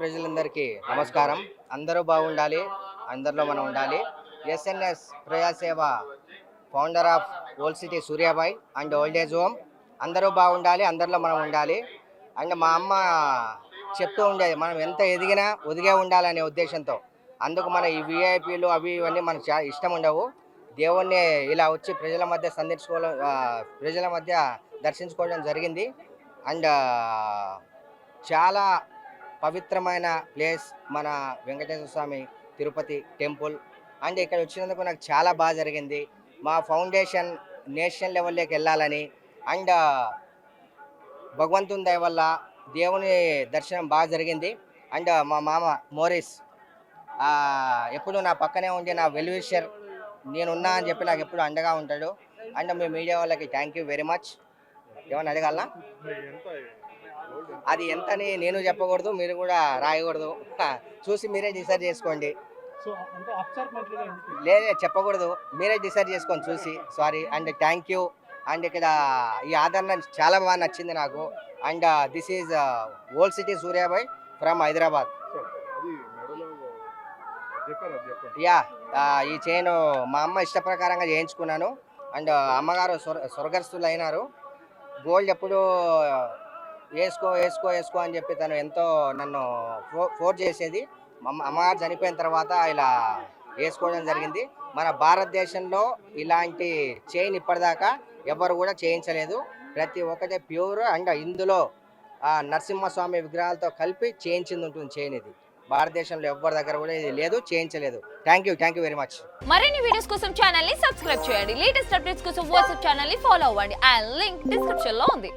ప్రజలందరికీ నమస్కారం. అందరూ బాగుండాలి, అందరిలో మనం ఉండాలి. ఎస్ఎన్ఎస్ ప్రజాసేవ founder of old city సూర్యాబాయ్ and old age home. అందరూ బాగుండాలి, అందరిలో మనం ఉండాలి. అండ్ మా అమ్మ చెప్తూ ఉండేది, మనం ఎంత ఎదిగినా ఒదిగే ఉండాలనే ఉద్దేశంతో. అందుకు మన ఈ విఐపీలు అవి ఇవన్నీ మనకు చాలా ఇష్టం ఉండవు. దేవుణ్ణి ఇలా వచ్చి ప్రజల మధ్య సందర్శించుకోవడం, ప్రజల మధ్య దర్శించుకోవడం జరిగింది. అండ్ చాలా పవిత్రమైన ప్లేస్ మన వెంకటేశ్వర స్వామి తిరుపతి టెంపుల్. అండ్ ఇక్కడ వచ్చినందుకు నాకు చాలా బాగా జరిగింది. మా ఫౌండేషన్ నేషనల్ లెవెల్లోకి వెళ్ళాలని అండ్ భగవంతుని దయ వల్ల దేవుని దర్శనం బాగా జరిగింది. అండ్ మా మామ మోరిస్ ఎప్పుడు నా పక్కనే ఉండి నా వెల్ విషర్, నేనున్నా అని చెప్పి నాకు ఎప్పుడు అండగా ఉంటాడు. అండ్ మీ మీడియా వాళ్ళకి థ్యాంక్ యూ వెరీ మచ్. ఏమన్నా అడగాల? అది ఎంతని నేను చెప్పకూడదు, మీరు కూడా రాయకూడదు. చూసి మీరే డిసైడ్ చేసుకోండి. లేదే చెప్పకూడదు, మీరే డిసైడ్ చేసుకొని చూసి. Sorry and thank you. And ఇక్కడ ఈ ఆదరణ చాలా బాగా నచ్చింది నాకు. And this is old city సూర్యాబాయ్ from Hyderabad. Yeah, ఈ చైన్ మా అమ్మ ఇష్ట ప్రకారంగా చేయించుకున్నాను. అండ్ అమ్మగారు స్వర్గస్థులు అయినారు. గోల్డ్ ఎప్పుడు వేసుకో వేసుకో వేసుకో అని చెప్పి తను ఎంతో నన్ను ఫోర్స్ చేసేది. అమ్మగారు చనిపోయిన తర్వాత ఇలా వేసుకోవడం జరిగింది. మన భారతదేశంలో ఇలాంటి చైన్ ఇప్పటిదాకా ఎవరు కూడా చేయించలేదు. ప్రతి ఒక్కటే ప్యూర్. అండ్ ఇందులో నరసింహస్వామి విగ్రహాలతో కలిపి చేయించింది ఉంటుంది చైన్. ఇది భారతదేశంలో ఎవరి దగ్గర కూడా ఇది లేదు, చేయించలేదు. Thank you very much. మరిన్ని వీడియోస్ కోసం ఛానల్ ని సబ్స్క్రైబ్ చేయండి. లేటెస్ట్ అప్డేట్స్ కోసం వాట్సాప్ ఛానల్ ని ఫాలో అవ్వండి. ఆ లింక్ డిస్క్రిప్షన్ లో ఉంది.